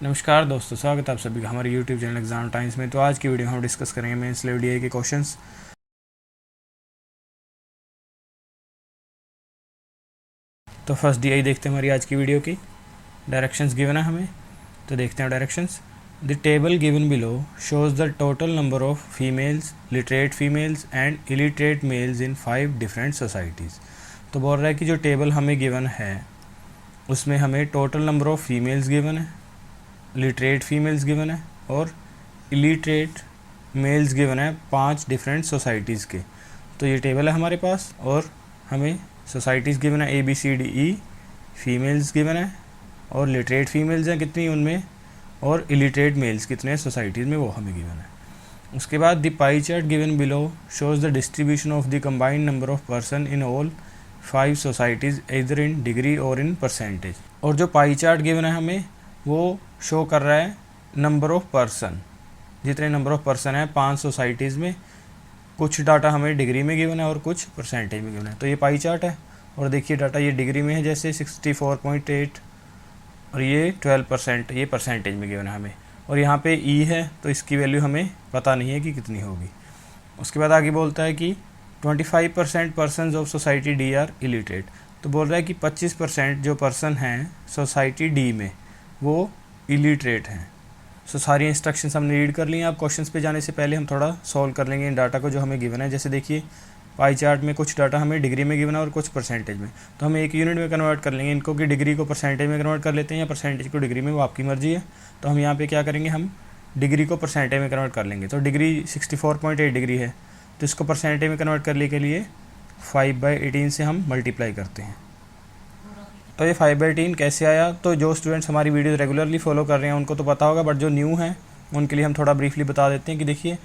नमस्कार दोस्तों, स्वागत है आप सभी का हमारे यूट्यूब चैनल एग्जाम टाइम्स में। तो आज की वीडियो में हम डिस्कस करेंगे मेंस लेवल डीआई के क्वेश्चंस। तो फर्स्ट डीआई देखते हैं हमारी आज की वीडियो की। डायरेक्शंस गिवन है हमें, तो देखते हैं directions. The table given below shows the total number of females, literate females and illiterate males in 5 different societies. तो बोल रहा है कि जो टेबल हमें गिवन है उसमें हमें total number of females given है, लिटरेट फीमेल्स गिवन है और इलिटरेट मेल्स गिवन है 5 डिफरेंट सोसाइटीज़ के। तो ये टेबल है हमारे पास और हमें सोसाइटीज़ गिवन है ABCDE, फीमेल्स गिवन है और लिटरेट फीमेल्स हैं कितनी उनमें, और इलिटरेट मेल्स कितने सोसाइटीज़ में वो हमें गिवन है। उसके बाद the pie chart given below shows the distribution of the combined number of person in all 5 societies इधर इन डिग्री और इन परसेंटेज। और जो पाई चार्ट गिवन है हमें वो शो कर रहा है नंबर ऑफ पर्सन, जितने नंबर ऑफ पर्सन है 5 सोसाइटीज़ में। कुछ डाटा हमें डिग्री में गिवन है और कुछ परसेंटेज में गिवन है। तो ये पाई चार्ट है और देखिए डाटा ये डिग्री में है जैसे 64.8 और ये 12%, ये परसेंटेज में गिवन है हमें। और यहाँ पे ई है तो इसकी वैल्यू हमें पता नहीं है कि कितनी होगी। उसके बाद आगे बोलता है कि 25% person of society D R illiterate. तो बोल रहा है कि 25% जो पर्सन हैं सोसाइटी डी में वो इलिटरेट हैं। सो सारी इंस्ट्रक्शंस हमने रीड कर ली हैं। अब क्वेश्चंस पे जाने से पहले हम थोड़ा सॉल्व कर लेंगे इन डाटा को जो हमें गिवन है। जैसे देखिए पाई चार्ट में कुछ डाटा हमें डिग्री में गिवन है और कुछ परसेंटेज में, तो हम एक यूनिट में कन्वर्ट कर लेंगे इनको कि डिग्री को परसेंटेज में कन्वर्ट कर लेते हैं या परसेंटेज को डिग्री में, वो आपकी मर्जी है। तो हम यहाँ पे क्या करेंगे, हम डिग्री को परसेंटेज में कन्वर्ट कर लेंगे। तो डिग्री 64.8 डिग्री है तो इसको परसेंटेज में कन्वर्ट करने के लिए 5/18 से हम मल्टीप्लाई करते हैं। तो ये 5/18 कैसे आया, तो जो स्टूडेंट्स हमारी वीडियो रेगुलरली फॉलो कर रहे हैं उनको तो पता होगा, बट जो न्यू हैं उनके लिए हम थोड़ा ब्रीफली बता देते हैं कि देखिए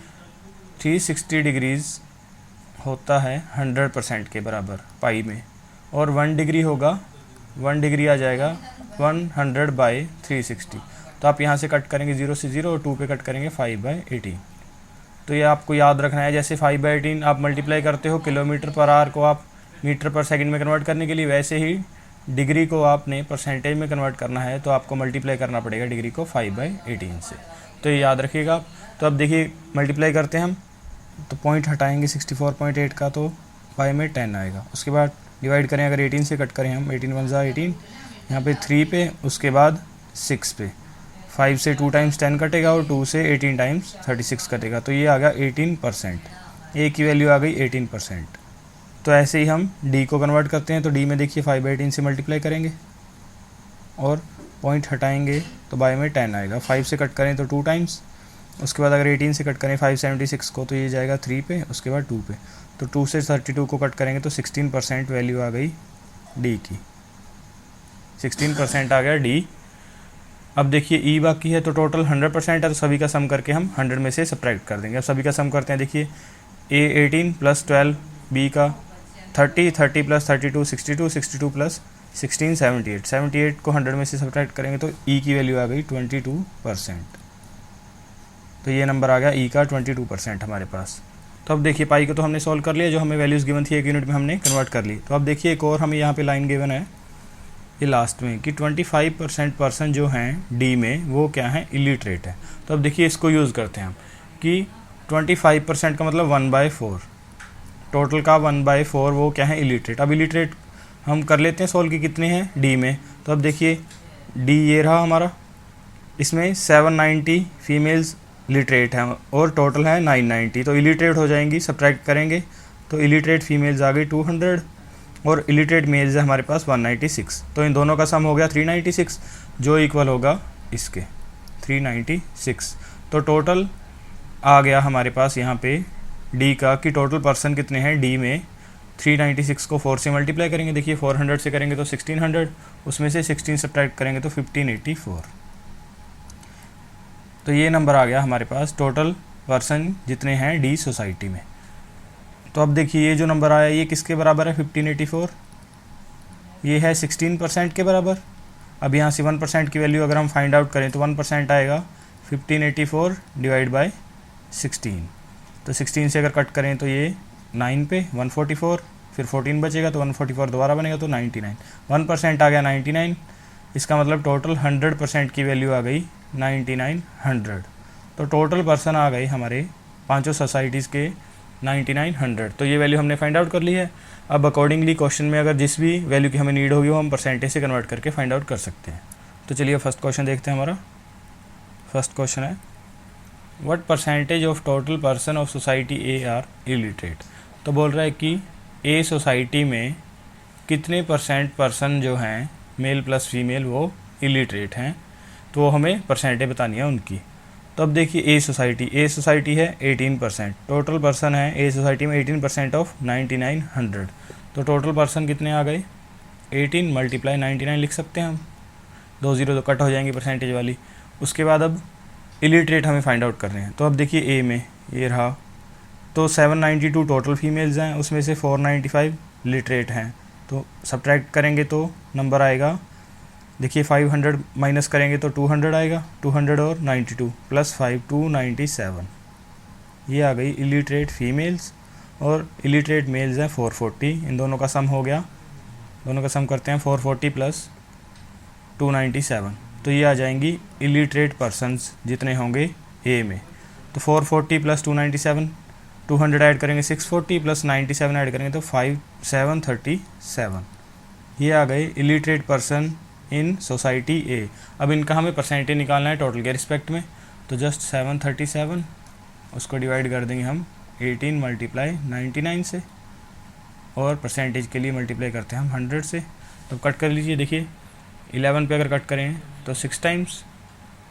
360 डिग्रीज़ होता है 100% के बराबर पाई में, और 1 डिग्री होगा, 1 डिग्री आ जाएगा 100/360। तो आप यहाँ से कट करेंगे 0 से 0 और 2 पे कट करेंगे 5/18। तो ये आपको याद रखना है। जैसे 5/18 आप मल्टीप्लाई करते हो किलोमीटर पर आवर को आप मीटर पर सेकंड में कन्वर्ट करने के लिए, वैसे ही डिग्री को आपने परसेंटेज में कन्वर्ट करना है तो आपको मल्टीप्लाई करना पड़ेगा डिग्री को 5/18 से। तो ये याद रखिएगा आप। तो अब देखिए मल्टीप्लाई करते हैं हम, तो पॉइंट हटाएंगे 64.8 का तो 5 में 10 आएगा। उसके बाद डिवाइड करें, अगर 18 से कट करें हम, 18 1 ज़ा 18, यहाँ पे 3 पे, उसके बाद 6 पे, 5 से 2 टाइम्स 10 कटेगा और 2 से 18 टाइम्स 36 कटेगा। तो ये आ गया 18%, ए की वैल्यू आ गई 18%। तो ऐसे ही हम डी को कन्वर्ट करते हैं। तो डी में देखिए 5/18 से मल्टीप्लाई करेंगे और पॉइंट हटाएंगे तो बाय में 10 आएगा। 5 से कट करें तो 2 टाइम्स, उसके बाद अगर 18 से कट करें 576 को तो ये जाएगा 3 पे, उसके बाद 2 पे। तो 2 से 32 को कट करेंगे तो 16% वैल्यू आ गई डी की, 16% आ गया डी। अब देखिए ई बाकी है, तो टोटल 100% है तो सभी का सम करके हम 100 में से सब्ट्रैक्ट कर देंगे। अब सभी का सम करते हैं। देखिए ए 18 + 12, बी का 30, 30 + 32 62, 62 + 16 78, 78 को 100 में से सब्ट्रैक्ट करेंगे तो ई की वैल्यू आ गई 22%। तो ये नंबर आ गया ई का 22% हमारे पास। तो अब देखिए पाई को तो हमने सॉल्व कर लिया, जो हमें वैल्यूज़ गिवन थी एक यूनिट में हमने कन्वर्ट कर ली। तो अब देखिए एक और हमें यहाँ पे लाइन गिवन है ये लास्ट में कि 25% पर्सन जो हैं डी में वो क्या है, इलिटरेट है। तो अब देखिए इसको यूज़ करते हैं हम कि 25% का मतलब 1/4, टोटल का 1/4 वो क्या है, इलिटरेट। अब इलिटरेट हम कर लेते हैं सॉल्व कि कितने हैं डी में। तो अब देखिए डी ये रहा हमारा, इसमें 790 फीमेल्स लिटरेट हैं और टोटल है 990, तो इलिटरेट हो जाएंगी, सब्ट्रैक्ट करेंगे तो इलिटरेट फीमेल्स आ गई 200 और इलिटरेट मेल्स है हमारे पास 196। तो इन दोनों का सम हो गया 396, जो इक्वल होगा इसके 396। तो टोटल आ गया हमारे पास यहाँ पे डी का कि टोटल पर्सन कितने हैं डी में। 396 को 4 से मल्टीप्लाई करेंगे, देखिए 400 से करेंगे तो 1600, उसमें से 16 सब्ट्रैक्ट करेंगे तो 1584। तो ये नंबर आ गया हमारे पास टोटल पर्सन जितने हैं डी सोसाइटी में। तो अब देखिए ये जो नंबर आया ये किसके बराबर है, 1584, ये है 16% के बराबर। अब यहाँ से 1% की वैल्यू अगर हम फाइंड आउट करें तो 1% आएगा 1584 डिवाइड बाय 16। तो 16 से अगर कट करें तो ये 9 पे 144, फिर 14 बचेगा तो 144 दोबारा बनेगा तो 99, 1% आ गया 99। इसका मतलब टोटल 100% की वैल्यू आ गई 9900। तो टोटल पर्सन आ गए हमारे पांचों सोसाइटीज़ के 9900। तो ये वैल्यू हमने फाइंड आउट कर ली है। अब अकॉर्डिंगली क्वेश्चन में अगर जिस भी वैल्यू की हमें नीड होगी वो हम परसेंटेज से कन्वर्ट करके फाइंड आउट कर सकते हैं। तो चलिए फर्स्ट क्वेश्चन देखते हैं। हमारा फर्स्ट क्वेश्चन है what percentage of total person of society A R illiterate. तो बोल रहा है कि ए सोसाइटी में कितने परसेंट पर्सन जो हैं मेल प्लस फीमेल वो इलिटरेट हैं, तो वो हमें परसेंटेज बतानी है उनकी। तो अब देखिए ए सोसाइटी है 18%, टोटल पर्सन है ए सोसाइटी में 18% ऑफ 9900। तो टोटल पर्सन कितने आ गए 18 मल्टीप्लाई 99 लिख सकते हैं हम, 2 0 तो कट हो जाएंगी परसेंटेज वाली। उसके बाद अब इलिटरेट हमें फाइंड आउट कर रहे हैं। तो अब देखिए ए में ये रहा, तो 792 टोटल फीमेल्स हैं, उसमें से 495 लिटरेट हैं। तो सब्ट्रैक्ट करेंगे तो नंबर आएगा, देखिए 500 माइनस करेंगे तो 200 आएगा, 200 और 92 प्लस 5 297। ये आ गई इलिटरेट फीमेल्स और इलिटरेट मेल्स हैं 440। इन दोनों का सम हो गया, दोनों का सम करते हैं 440 प्लस 297। तो ये आ जाएंगी इलिटरेट पर्सन्स जितने होंगे ए में। तो 440 प्लस 297, 200 ऐड करेंगे 640 प्लस 97 ऐड करेंगे तो 737। ये आ गए इलिटरेट पर्सन इन सोसाइटी ए। अब इनका हमें परसेंटेज निकालना है टोटल के रिस्पेक्ट में। तो जस्ट 737 उसको डिवाइड कर देंगे हम 18 मल्टीप्लाई 99 से, और परसेंटेज के लिए मल्टीप्लाई करते हैं हम 100 से। तो कट कर लीजिए, देखिए 11 पे अगर कट करें तो 6 टाइम्स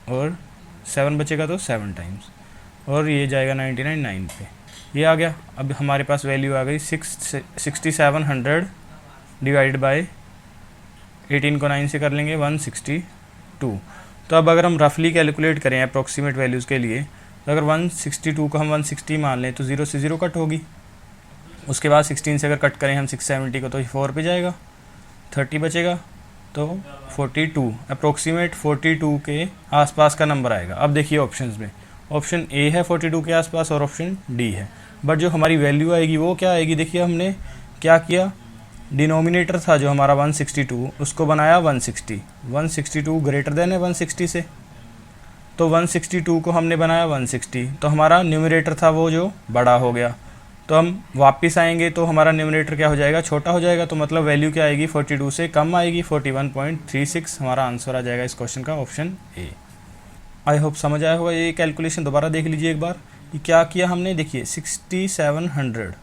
और 7 बचेगा तो 7 टाइम्स, और ये जाएगा 99 9 पे, ये आ गया। अब हमारे पास वैल्यू आ गई 6700 डिवाइड बाय 18 को 9 से कर लेंगे 162। तो अब अगर हम रफली कैलकुलेट करें अप्रॉक्सीमेट वैल्यूज़ के लिए, तो अगर 162 को हम 160 मान लें तो 0 से 0 कट होगी। उसके बाद 16 से अगर कट करें हम 670 को तो 4 पे जाएगा, 30 बचेगा तो 42, अप्रॉक्सीमेट 42 के आसपास का नंबर आएगा। अब देखिए ऑप्शंस में, ऑप्शन ए है 42 के आसपास और ऑप्शन डी है, बट जो हमारी वैल्यू आएगी वो क्या आएगी। देखिए हमने क्या किया, डिनोमिनेटर था जो हमारा 162 उसको बनाया 160, 162 ग्रेटर देन है 160 से, तो 162 को हमने बनाया 160, तो हमारा न्यूमरेटर था वो जो बड़ा हो गया। तो हम वापस आएंगे तो हमारा न्यूमरेटर क्या हो जाएगा, छोटा हो जाएगा। तो मतलब वैल्यू क्या आएगी, 42 से कम आएगी, 41.36 हमारा आंसर आ जाएगा इस क्वेश्चन का, ऑप्शन ए। आई होप समझ आया होगा। ये कैलकुलेशन दोबारा देख लीजिए एक बार कि क्या किया हमने। देखिए 6700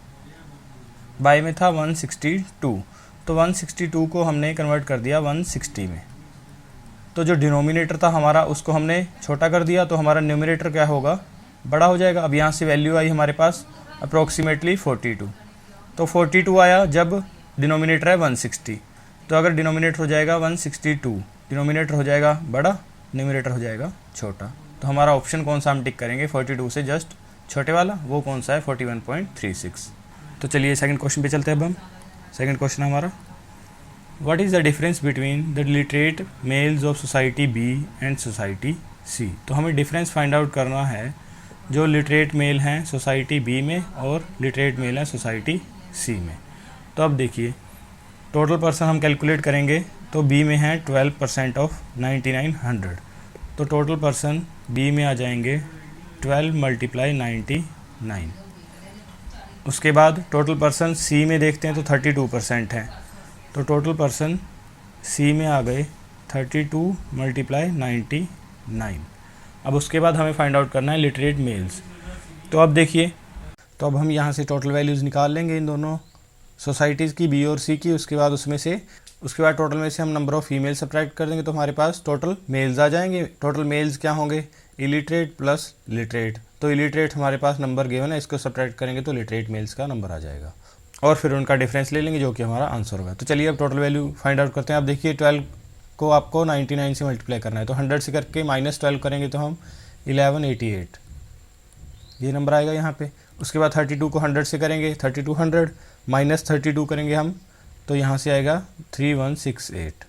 बाय में था 162, तो 162 को हमने कन्वर्ट कर दिया 160 में। तो जो डिनोमिनेटर था हमारा उसको हमने छोटा कर दिया, तो हमारा न्यूमरेटर क्या होगा, बड़ा हो जाएगा। अब यहाँ से वैल्यू आई हमारे पास अप्रोक्सीमेटली 42, तो 42 आया जब डिनोमिनेटर है 160। तो अगर डिनोमिनेटर हो जाएगा 162, डिनोमिनेटर हो जाएगा बड़ा, न्यूमरेटर हो जाएगा छोटा। तो हमारा ऑप्शन कौन सा हम टिक करेंगे, 42 से जस्ट छोटे वाला, वो कौन सा है, 41.36। तो चलिए सेकंड क्वेश्चन पे चलते हैं। अब हम सेकंड क्वेश्चन हमारा, what is the difference between the literate males of society B and society C. तो हमें डिफरेंस फाइंड आउट करना है जो लिटरेट मेल हैं सोसाइटी बी में और लिटरेट मेल हैं सोसाइटी सी में। तो अब देखिए टोटल पर्सन हम कैलकुलेट करेंगे तो बी में है 12% ऑफ 9900, तो टोटल पर्सन बी में आ जाएंगे 12 मल्टीप्लाई 99। उसके बाद टोटल पर्सन सी में देखते हैं तो 32% है, तो टोटल पर्सन सी में आ गए 32 मल्टीप्लाई 99। अब उसके बाद हमें फाइंड आउट करना है लिटरेट मेल्स। तो अब देखिए, तो अब हम यहाँ से टोटल वैल्यूज़ निकाल लेंगे इन दोनों सोसाइटीज़ की, बी और सी की। उसके बाद टोटल में से हम नंबर ऑफ़ फीमेल सब्ट्रैक्ट कर देंगे तो हमारे पास टोटल मेल्स आ जाएंगे। टोटल मेल्स क्या होंगे, इलिटरेट प्लस लिटरेट। तो इलिटरेट हमारे पास नंबर गिवन है, इसको सब्ट्रैक्ट करेंगे तो लिटरेट मेल्स का नंबर आ जाएगा, और फिर उनका डिफरेंस ले लेंगे जो कि हमारा आंसर होगा। तो चलिए अब टोटल वैल्यू फाइंड आउट करते हैं। अब देखिए 12 को आपको 99 से मल्टीप्लाई करना है, तो 100 से करके -12 करेंगे तो हम 1188 ये नंबर आएगा यहाँ पे। उसके बाद 32 को 100 से करेंगे 3200, -32 करेंगे हम तो यहाँ से आएगा 3168।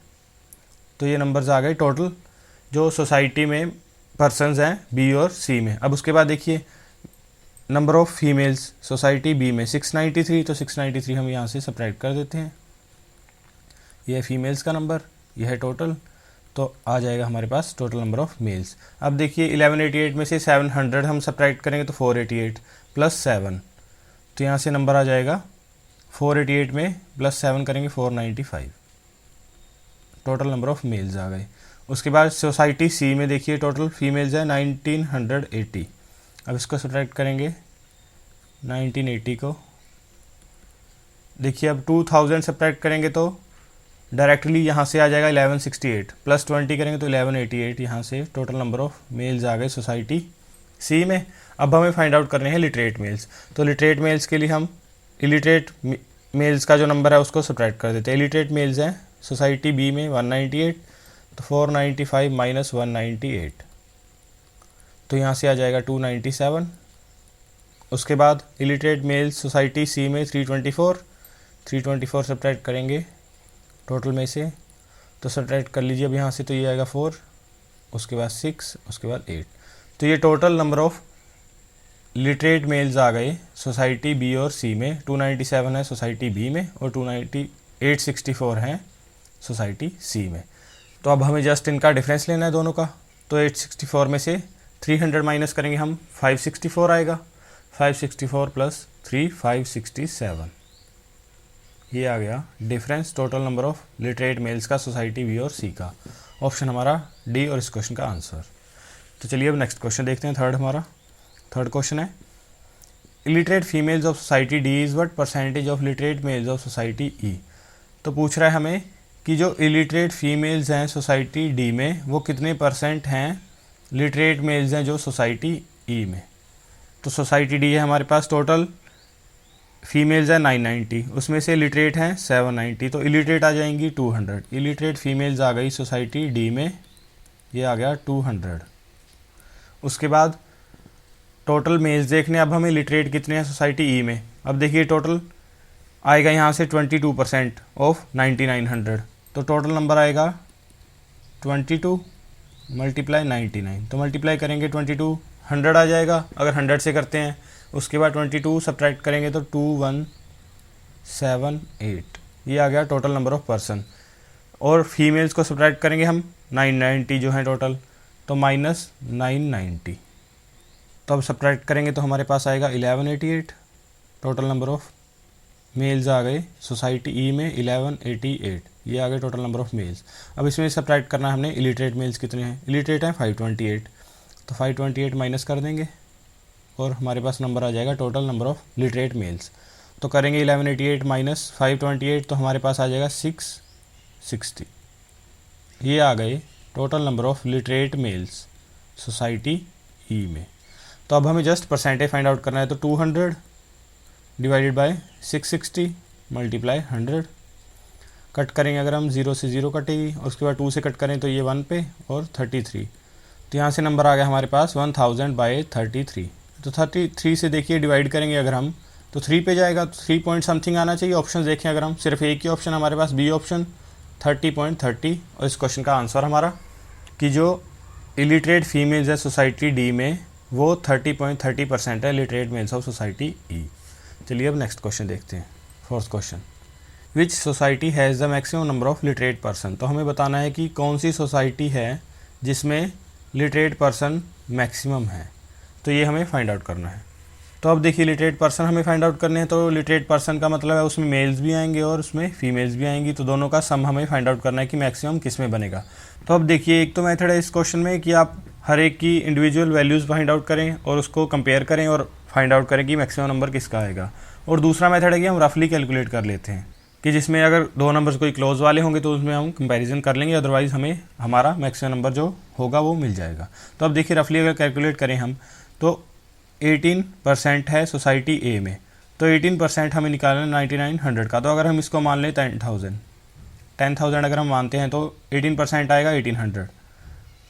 तो ये नंबर्स आ गए टोटल जो सोसाइटी में पर्सनस हैं बी और सी में। अब उसके बाद देखिए number of females society B में 693, तो 693 हम यहाँ से सब्ट्रैक्ट कर देते हैं। यह है फीमेल्स का नंबर, यह है टोटल। तो आ जाएगा हमारे पास टोटल नंबर ऑफ़ मेल्स। अब देखिए 1188 में से 700 हम सब्ट्रैक्ट करेंगे तो 488 प्लस 7, तो यहाँ से नंबर आ जाएगा 488 में प्लस 7 करेंगे 495, टोटल नंबर ऑफ़ मेल्स आ गए। उसके बाद सोसाइटी सी में देखिए टोटल फीमेल्स है 1980। अब इसको सब्ट्रैक्ट करेंगे 1980 को, देखिए अब 2000 सब्ट्रैक्ट करेंगे तो डायरेक्टली यहाँ से आ जाएगा 1168 प्लस 20 करेंगे तो 1188, यहाँ से टोटल नंबर ऑफ़ मेल्स आ गए सोसाइटी सी में। अब हमें फाइंड आउट करने हैं लिटरेट मेल्स, तो लिटरेट मेल्स के लिए हम इलिटरेट मेल्स का जो नंबर है उसको सब्ट्रैक्ट कर देते हैं। इलिटरेट मेल्स हैं सोसाइटी बी में 198, तो 495 माइनस 198, तो यहाँ से आ जाएगा 297। उसके बाद इलिटरेट मेल्स सोसाइटी सी में 324 सब्ट्रैक्ट करेंगे टोटल में से, तो सब्ट्रैक्ट कर लीजिए अब यहाँ से, तो ये आएगा 4, उसके बाद 6, उसके बाद 8, तो ये total number of literate males आ गए सोसाइटी बी और सी में। 297 है सोसाइटी बी में और 864 हैं सोसाइटी सी में। तो अब हमें जस्ट इनका डिफरेंस लेना है दोनों का, तो 864 में से 300 माइनस करेंगे हम, 564 आएगा, 564 प्लस 3 567, ये आ गया difference total number of literate males का सोसाइटी बी और सी का। ऑप्शन हमारा डी और इस क्वेश्चन का आंसर। तो चलिए अब नेक्स्ट क्वेश्चन देखते हैं। थर्ड क्वेश्चन है illiterate females of society D is what percentage of literate males of society E. तो पूछ रहा है हमें कि जो इलिटरेट फीमेल्स हैं सोसाइटी डी में वो कितने परसेंट हैं लिटरेट मेल्स हैं जो सोसाइटी ई में। तो सोसाइटी डी है हमारे पास, टोटल फीमेल्स है 990, उसमें से लिटरेट हैं 790, तो इलिटरेट आ जाएंगी 200। इलिटरेट फीमेल्स आ गई सोसाइटी डी में, ये आ गया 200। उसके बाद टोटल मेल्स देखने, अब हमें लिटरेट कितने हैं सोसाइटी ई में। अब देखिए टोटल आएगा यहाँ से 22% ऑफ 9900, तो टोटल नंबर आएगा 22 मल्टीप्लाई 99, तो मल्टीप्लाई करेंगे 22 100 आ जाएगा अगर 100 से करते हैं। उसके बाद 22 सब्ट्रैक्ट करेंगे तो 2178, ये आ गया टोटल नंबर ऑफ़ पर्सन। और फीमेल्स को सब्ट्रैक्ट करेंगे हम 990 जो है टोटल, तो माइनस 990, तो अब सब्ट्रैक्ट करेंगे तो हमारे पास आएगा 1188, टोटल नंबर ऑफ़ मेल्स आ गए सोसाइटी ई में 1188, ये आ गए टोटल नंबर ऑफ़ मेल्स। अब इसमें सब्ट्रैक्ट करना है हमने इलिटरेट मेल्स कितने हैं। इलिटरेट हैं 528, तो 528 माइनस कर देंगे और हमारे पास नंबर आ जाएगा total number of literate males. तो करेंगे 1188 माइनस 528, तो हमारे पास आ जाएगा 660, ये आ गए total number of literate males society E में। तो अब हमें जस्ट परसेंटेज फाइंड आउट करना है, तो 200 डिवाइडेड बाय 660 मल्टीप्लाई 100, कट करेंगे अगर हम 0 से 0 कटेगी, उसके बाद 2 से कट करें तो ये 1 पे और 33, तो यहाँ से नंबर आ गया हमारे पास 1000/33। तो 33 से देखिए डिवाइड करेंगे अगर हम तो 3 पे जाएगा, तो 3 पॉइंट समथिंग आना चाहिए। ऑप्शन देखें अगर हम, सिर्फ एक ही ऑप्शन हमारे पास बी ऑप्शन 30.30, और इस क्वेश्चन का आंसर हमारा कि जो इलिटरेट फीमेल्स है सोसाइटी डी में वो 30.30% है लिटरेट मेल्स ऑफ सोसाइटी ई। चलिए अब नेक्स्ट क्वेश्चन देखते हैं। Fourth question, which society has the maximum number of literate person. तो हमें बताना है कि कौन सी सोसाइटी है जिसमें लिटरेट पर्सन मैक्सिमम है, तो ये हमें फाइंड आउट करना है। तो अब देखिए लिटरेट पर्सन हमें फाइंड आउट करने हैं, तो लिटरेट पर्सन का मतलब है उसमें मेल्स भी आएंगे और उसमें फीमेल्स भी आएंगी, तो दोनों का सम हमें फाइंड आउट करना है कि मैक्सिमम किस में बनेगा। तो अब देखिए एक तो मेथड है इस क्वेश्चन में कि आप हर एक की इंडिविजुअल वैल्यूज़ फाइंड आउट करें और उसको कंपेयर करें और फाइंड आउट करें कि मैक्सिमम नंबर किसका आएगा। और दूसरा मेथड है कि हम रफली कैलकुलेट कर लेते हैं कि जिसमें अगर दो नंबर्स कोई क्लोज वाले होंगे तो उसमें हम कंपैरिजन कर लेंगे, अदरवाइज़ हमें हमारा मैक्सिमम नंबर जो होगा वो मिल जाएगा। तो अब देखिए रफली अगर कैलकुलेट करें हम तो 18% है सोसाइटी ए में, तो 18% हमें निकालना 9900 का। तो अगर हम इसको मान लें 10,000 अगर हम मानते हैं तो 18% आएगा 1800।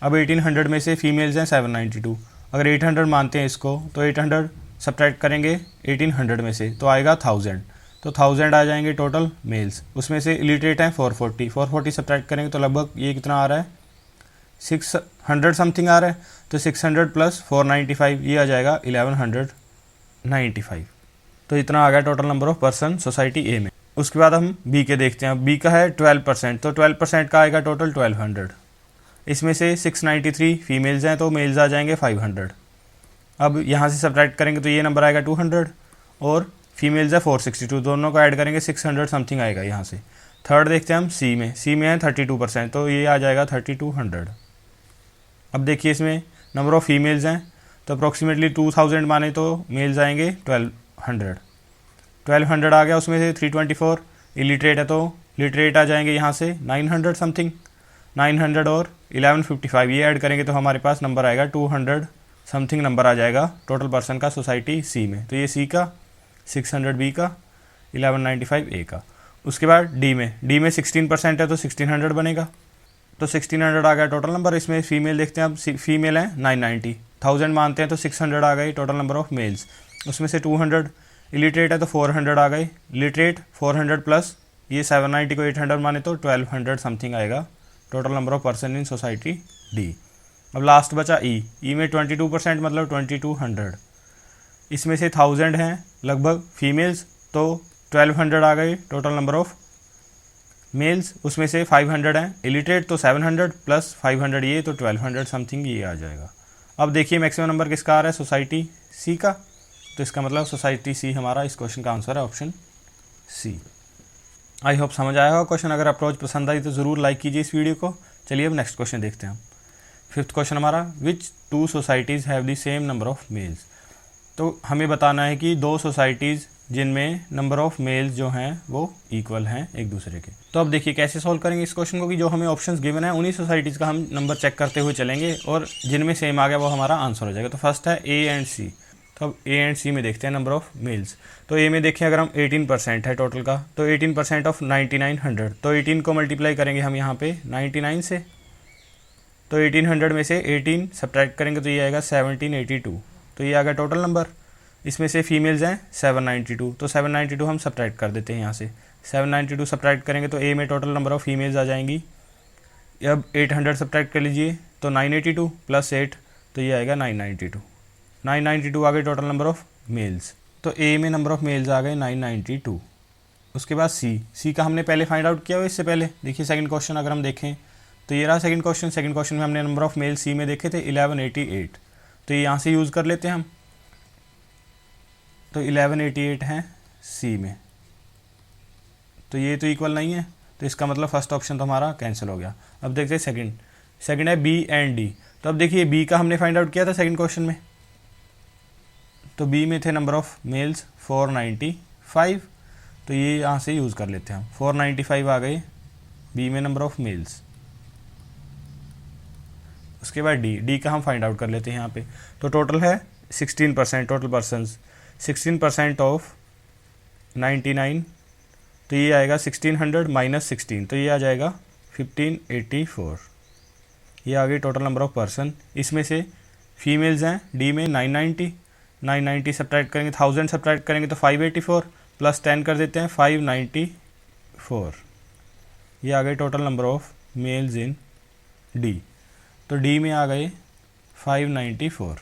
अब 1800 में से फीमेल्स हैं 792, अगर 800 मानते हैं इसको तो 800 सब्ट्रैक्ट करेंगे 1800 में से तो आएगा 1000, तो 1000 आ जाएंगे टोटल मेल्स। उसमें से इलिटरेट हैं 440 सब्ट्रैक्ट करेंगे तो लगभग ये कितना आ रहा है 600 समथिंग आ रहा है, तो 600 प्लस 495 ये आ जाएगा 1195, तो इतना आ गया total number of person society A में। उसके बाद हम बी के देखते हैं, बी का है 12%, तो 12% का आएगा टोटल 1200। इसमें से 693 फीमेल्स हैं तो मेल्स आ जाएंगे 500। अब यहाँ से सब्ट्रैक्ट करेंगे तो ये नंबर आएगा 200 और फीमेल्स है 462, दोनों को ऐड करेंगे 600 समथिंग आएगा यहाँ से। थर्ड देखते हैं हम सी में है 32% तो ये आ जाएगा 3200। अब देखिए इसमें नंबर ऑफ़ फीमेल्स हैं तो अप्रॉक्सीमेटली 2000 माने तो मेल्स आएंगे 1200 आ गया, उसमें से 324 इलिटरेट है तो लिटरेट आ जाएंगे यहाँ से 900 समथिंग, 900 और 1155 ये ऐड करेंगे तो हमारे पास नंबर आएगा 200 समथिंग नंबर आ जाएगा टोटल पर्सन का सोसाइटी सी में। तो ये सी का, 600 बी का, 1195 ए का। उसके बाद डी में 16% है तो 1600 बनेगा, तो 1600 आ गया टोटल नंबर। इसमें फीमेल देखते हैं, अब फीमेल है 990, 1000 मानते हैं तो 600 आ गई टोटल नंबर ऑफ मेल्स। उसमें से 200 इलिटरेट है तो 400 आ गई, लिटरेट 400 प्लस ये 790 को 800 माने तो 1200 समथिंग आएगा total number of person in society D. अब लास्ट बचा ई में 22% मतलब 2200। इसमें से 1000 हैं लगभग फीमेल्स तो 1200 आ गई टोटल नंबर ऑफ मेल्स। उसमें से 500 हैं इलिटरेट तो 700 प्लस 500 ये तो 1200 समथिंग ये आ जाएगा। अब देखिए मैक्सिमम नंबर किसका आ रहा है, सोसाइटी सी का, तो इसका मतलब सोसाइटी सी हमारा इस क्वेश्चन का आंसर है ऑप्शन सी। आई होप समझ आया होगा क्वेश्चन। अगर अप्रोच पसंद आई तो ज़रूर लाइक कीजिए इस वीडियो को। चलिए अब नेक्स्ट क्वेश्चन देखते हैं हम। फिफ्थ क्वेश्चन हमारा, विच 2 societies have the same number of males. तो हमें बताना है कि 2 सोसाइटीज़ जिनमें नंबर ऑफ मेल्स जो हैं वो इक्वल हैं एक दूसरे के। तो अब देखिए कैसे सॉल्व करेंगे इस क्वेश्चन को कि जो हमें ऑप्शंस गिवन है उन्हीं सोसाइटीज़ का हम नंबर चेक करते हुए चलेंगे और जिनमें सेम आ गया वो हमारा आंसर हो जाएगा। तो फर्स्ट है ए एंड सी। तो अब ए एंड सी में देखते हैं नंबर ऑफ मेल्स। तो ए में देखिए अगर हम 18% है टोटल का तो 18% ऑफ 9900, तो 18 को मल्टीप्लाई करेंगे हम यहाँ पे 99 से, तो 1800 में से 18 सब्ट्रैक्ट करेंगे तो ये आएगा 1782, तो ये आ गया टोटल नंबर। इसमें से फीमेल्स हैं 792, तो 792 हम सब्ट्रैक्ट कर देते हैं यहाँ से, 792 सब्ट्रैक्ट करेंगे तो ए में टोटल नंबर ऑफ फीमेल्स आ जाएंगी। अब 800 सब्ट्रैक्ट कर लीजिए तो 982 प्लस 8 तो ये आएगा 992, 992 आ गए टोटल नंबर ऑफ मेल्स। तो ए में नंबर ऑफ मेल्स आ गए 992। उसके बाद सी का हमने पहले फाइंड आउट किया हुआ इससे पहले। देखिए सेकंड क्वेश्चन अगर हम देखें तो ये रहा सेकंड क्वेश्चन में हमने नंबर ऑफ मेल सी में देखे थे 1188, तो ये यहाँ से यूज़ कर लेते हैं हम। तो 1188 हैं सी में, तो ये तो इक्वल नहीं है, तो इसका मतलब फर्स्ट ऑप्शन तो हमारा कैंसिल हो गया। अब देखते हैं सेकंड है बी एंड डी। तो अब देखिए बी का हमने फाइंड आउट किया था सेकंड क्वेश्चन में, तो बी में थे नंबर ऑफ मेल्स 495, तो ये यहाँ से यूज़ कर लेते हैं हम। 495 आ गए बी में नंबर ऑफ मेल्स। उसके बाद डी का हम फाइंड आउट कर लेते हैं यहाँ पे। तो टोटल है 16% टोटल पर्सनस, 16% ऑफ 99, तो ये आएगा 1600 माइनस 16, तो ये आ जाएगा 1584। ये आ गई टोटल नंबर ऑफ पर्सन। इसमें से फीमेल्स हैं डी में 990 सब्ट्रैक्ट करेंगे, 1000 सब्ट्रैक्ट करेंगे तो 584 प्लस 10 कर देते हैं 594। ये आ गए total number of males in D. तो डी में आ गए 594,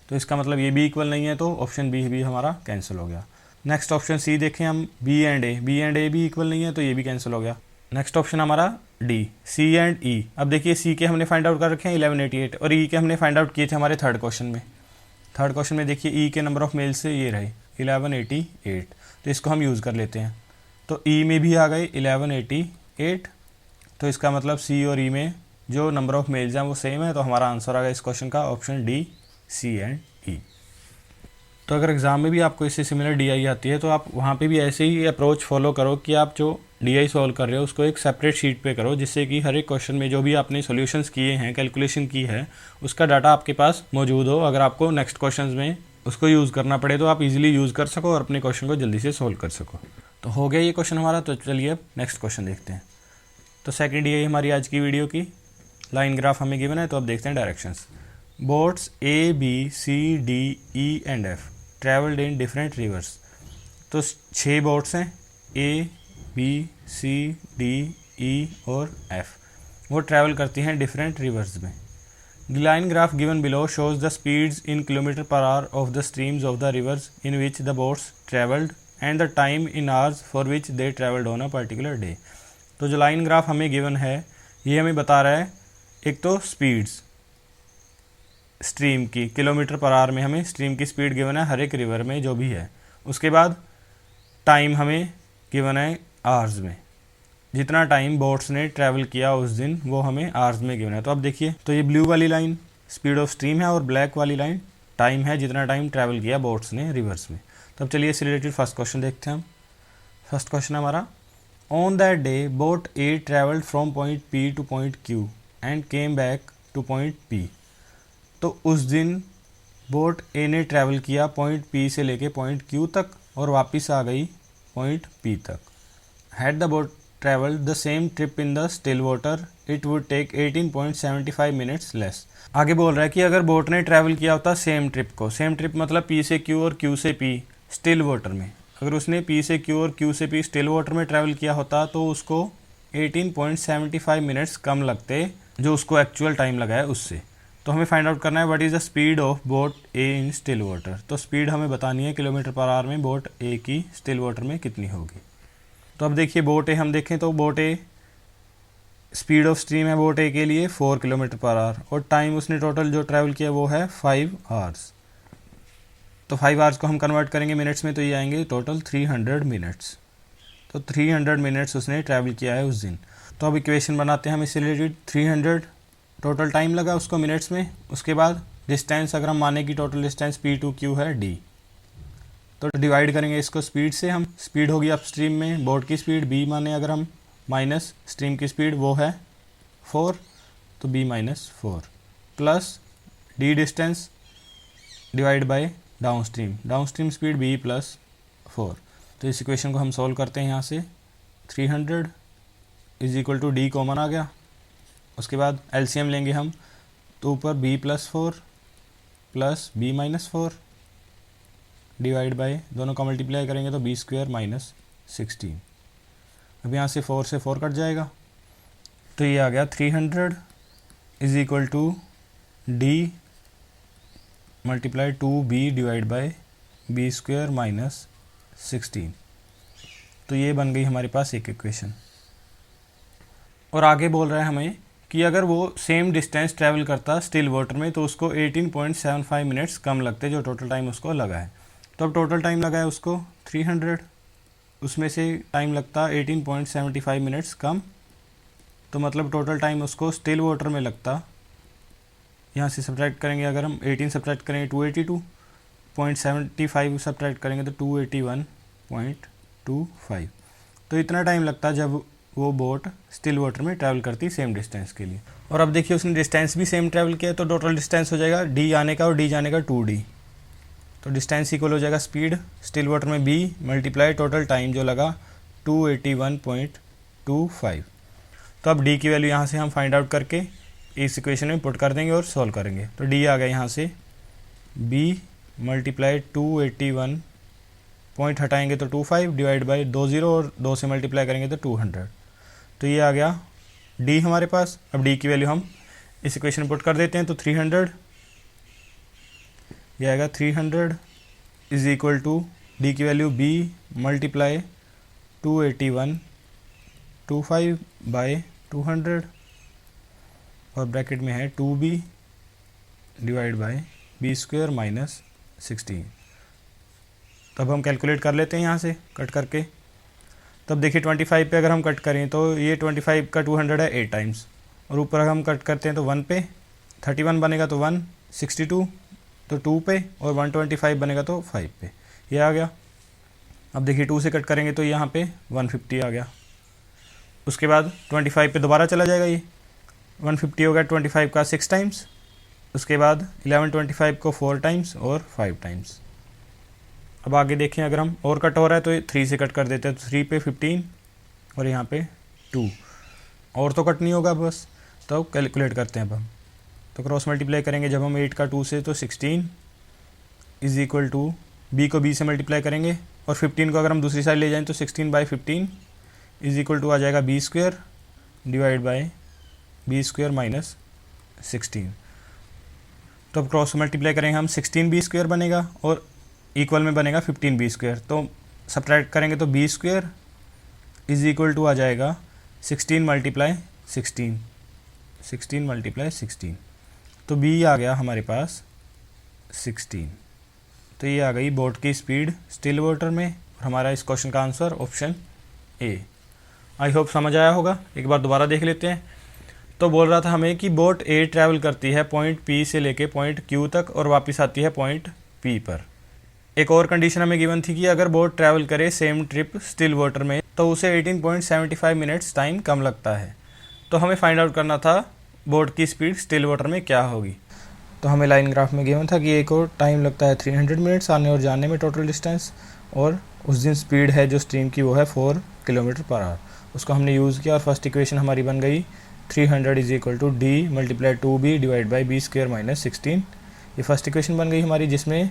तो इसका मतलब ये भी इक्वल नहीं है, तो ऑप्शन बी भी हमारा कैंसिल हो गया। नेक्स्ट ऑप्शन सी देखें हम, बी एंड ए भी इक्वल नहीं है, तो ये भी कैंसिल हो गया। नेक्स्ट ऑप्शन हमारा डी, सी एंड ई। अब देखिए सी के हमने फाइंड आउट कर रखे हैं 1188 और ई के हमने फाइंड आउट किए थे हमारे थर्ड क्वेश्चन में देखिए ई के नंबर ऑफ मेल्स से ये रहे 1188, तो इसको हम यूज़ कर लेते हैं। तो ई में भी आ गए 1188, तो इसका मतलब सी और ई में जो नंबर ऑफ मेल्स हैं वो सेम है, तो हमारा आंसर आ गया इस क्वेश्चन का ऑप्शन डी, सी एंड ई। तो अगर एग्ज़ाम में भी आपको इससे सिमिलर डीआई आती है तो आप वहाँ पे भी ऐसे ही अप्रोच फॉलो करो कि आप जो डीआई सॉल्व कर रहे हो उसको एक सेपरेट शीट पे करो, जिससे कि हर एक क्वेश्चन में जो भी आपने सॉल्यूशंस किए हैं, कैलकुलेशन की है, उसका डाटा आपके पास मौजूद हो। अगर आपको नेक्स्ट क्वेश्चन में उसको यूज़ करना पड़े तो आप इजीली यूज़ कर सको और अपने क्वेश्चन को जल्दी से सॉल्व कर सको। तो हो गया ये क्वेश्चन हमारा। तो चलिए अब नेक्स्ट क्वेश्चन देखते हैं। तो सेकेंड डीआई हमारी आज की वीडियो की लाइन ग्राफ हमें गिवन है, तो अब देखते हैं directions. Boats A B C D E and F travelled in different rivers. तो 6 बोट्स हैं ए बी सी डी ई और एफ, वो ट्रैवल करती हैं डिफरेंट रिवर्स में। The line graph given below shows the speeds in kilometre per hour of the streams of the reverse in which the boats travelled and the time in hours for which they travelled on a particular day. तो जो line graph हमें given है ये हमें बता रहा है एक तो स्पीड्स स्ट्रीम की, किलोमीटर पर आवर में हमें स्ट्रीम की स्पीड गिवन है हर एक रिवर में जो भी है। उसके बाद टाइम हमें गिवन है आवर्स में, जितना टाइम बोट्स ने ट्रैवल किया उस दिन वो हमें आवर्स में गिवन है। तो अब देखिए, तो ये ब्लू वाली लाइन स्पीड ऑफ स्ट्रीम है और ब्लैक वाली लाइन टाइम है, जितना टाइम ट्रैवल किया बोट्स ने रिवर्स में। तो अब चलिए इससे रिलेटेड फर्स्ट क्वेश्चन देखते हैं हम। फर्स्ट क्वेश्चन हमारा, on that day boat A travelled from point P two point Q and came back to point P. तो उस दिन बोट ए ने ट्रैवल किया पॉइंट पी से लेके पॉइंट क्यू तक और वापस आ गई पॉइंट पी तक। Had the boat travelled the same trip in the still water it would take 18.75 minutes less. आगे बोल रहा है कि अगर बोट ने ट्रैवल किया होता सेम ट्रिप को, सेम ट्रिप मतलब पी से क्यू और क्यू से पी स्टिल वाटर में, अगर उसने पी से क्यू और क्यू से पी स्टिल वाटर में ट्रैवल किया होता तो उसको 18.75 मिनट्स कम लगते जो उसको एक्चुअल टाइम लगा है उससे। तो हमें फाइंड आउट करना है what is the speed of boat A in still water. तो स्पीड हमें बतानी है किलोमीटर पर आवर में बोट ए की स्टिल वाटर में कितनी होगी। तो अब देखिए बोट ए हम देखें तो boat A speed of stream है बोट ए के लिए 4 किलोमीटर पर आवर और टाइम उसने टोटल जो ट्रैवल किया वो है 5 आवर्स। तो 5 आवर्स को हम कन्वर्ट करेंगे मिनट्स में तो ये आएंगे टोटल 300 मिनट्स। तो 300 मिनट्स उसने ट्रैवल किया है उस दिन। तो अब इक्वेशन बनाते हैं हम इससे रिलेटेड। 300 टोटल टाइम लगा उसको मिनट्स में। उसके बाद डिस्टेंस अगर हम माने की total distance P to Q है डी, तो डिवाइड करेंगे इसको स्पीड से। हम स्पीड होगी अपस्ट्रीम में बोट की स्पीड बी माने अगर हम माइनस स्ट्रीम की स्पीड वो है 4 तो b minus 4 plus D distance divide by down stream speed b plus 4। तो इस इक्वेशन को हम सॉल्व करते हैं यहाँ से। 300 is equal to D common आ गया। उसके बाद एलसीएम लेंगे हम तो ऊपर b plus 4 plus b minus 4 divide by दोनों का मल्टीप्लाई करेंगे तो b स्क्वायर माइनस 16। अब यहाँ से 4 से 4 कट जाएगा तो ये आ गया 300 is equal to d multiply 2b divide by b square minus 16। तो ये बन गई हमारे पास एक इक्वेशन। और आगे बोल रहा है हमें कि अगर वो सेम डिस्टेंस ट्रैवल करता स्टिल वाटर में तो उसको 18.75 मिनट्स कम लगते जो टोटल टाइम उसको लगा है। तो अब टोटल टाइम लगा है उसको 300, उसमें से टाइम लगता 18.75 मिनट्स कम, तो मतलब टोटल टाइम उसको स्टिल वाटर में लगता। यहाँ से सब्ट्रैक्ट करेंगे अगर हम 18 सब्ट्रैक्ट करेंगे 282.75 सब्ट्रैक्ट करेंगे तो 281.25। तो इतना टाइम लगता जब वो बोट स्टिल वाटर में ट्रैवल करती सेम डिस्टेंस के लिए। और अब देखिए उसने डिस्टेंस भी सेम ट्रैवल किया तो टोटल डिस्टेंस हो जाएगा डी आने का और डी जाने का 2d। तो डिस्टेंस इक्वल हो जाएगा स्पीड स्टिल वाटर में b मल्टीप्लाई टोटल टाइम जो लगा 281.25। तो अब d की वैल्यू यहाँ से हम फाइंड आउट करके इस इक्वेशन में पुट कर देंगे और सॉल्व करेंगे। तो d आ गया यहाँ से b मल्टीप्लाई 281 पॉइंट हटाएंगे तो 25 डिवाइड बाई 20 और 2 से मल्टीप्लाई करेंगे तो 200। तो ये आ गया d हमारे पास। अब d की वैल्यू हम इस इक्वेशन में पुट कर देते हैं तो 300 ये आएगा 300 इज इक्वल टू डी की वैल्यू b मल्टीप्लाई 281.25 बाय 200 और ब्रैकेट में है 2b divide by b square minus 16। तब हम कैलकुलेट कर लेते हैं यहाँ से कट करके। तब देखिए 25 पे अगर हम कट करें तो ये 25 का 200 है 8 टाइम्स और ऊपर अगर हम कट करते हैं तो 1 पे 31 बनेगा तो 1, 62 तो 2 पे और 125 बनेगा तो 5 पे ये आ गया। अब देखिए 2 से कट करेंगे तो यहाँ पे 150 आ गया। उसके बाद 25 पे दोबारा चला जाएगा ये 150 हो गया 25 का 6 टाइम्स। उसके बाद 1125 को 4 टाइम्स और 5 टाइम्स। अब आगे देखें अगर हम और कट हो रहा है तो 3 से कट कर देते हैं तो 3 पे 15 और यहाँ पे 2 और तो कट नहीं होगा बस। तो कैलकुलेट करते हैं अब हम तो क्रॉस मल्टीप्लाई करेंगे जब हम 8 का 2 से तो 16 इज इक्वल टू b को b से मल्टीप्लाई करेंगे और 15 को अगर हम दूसरी साइड ले जाएं तो 16 बाई 15 इज इक्वल टू आ जाएगा b square divide by b square minus 16। तो अब क्रॉस मल्टीप्लाई करेंगे हम 16b स्क्वायर बनेगा और इक्वल में बनेगा 15b स्क्वायर। तो सब्ट्रैक्ट करेंगे तो b square is equal to आ जाएगा 16 मल्टीप्लाई 16 16 मल्टीप्लाई 16, तो बी आ गया हमारे पास 16। तो ये आ गई बोट की स्पीड स्टिल वाटर में, और हमारा इस क्वेश्चन का answer option A. I hope समझ आया होगा। एक बार दोबारा देख लेते हैं। तो बोल रहा था हमें कि बोट ए ट्रैवल करती है पॉइंट पी से लेके पॉइंट क्यू तक और वापस आती है पॉइंट पी पर। एक और कंडीशन हमें गिवन थी कि अगर बोट ट्रैवल करे सेम ट्रिप स्टिल वाटर में तो उसे 18.75 मिनट्स टाइम कम लगता है। तो हमें फाइंड आउट करना था बोट की स्पीड स्टिल वाटर में क्या होगी। तो हमें लाइन ग्राफ में गिवन था कि एक और टाइम लगता है 300 मिनट्स आने और जाने में टोटल डिस्टेंस, और उस दिन स्पीड है जो स्ट्रीम की वो है 4 किलोमीटर पर आवर। उसको हमने यूज़ किया और फर्स्ट इक्वेशन हमारी बन गई 300 is equal to d multiply 2b divide by b square minus 16। ये फर्स्ट इक्वेशन बन गई हमारी, जिसमें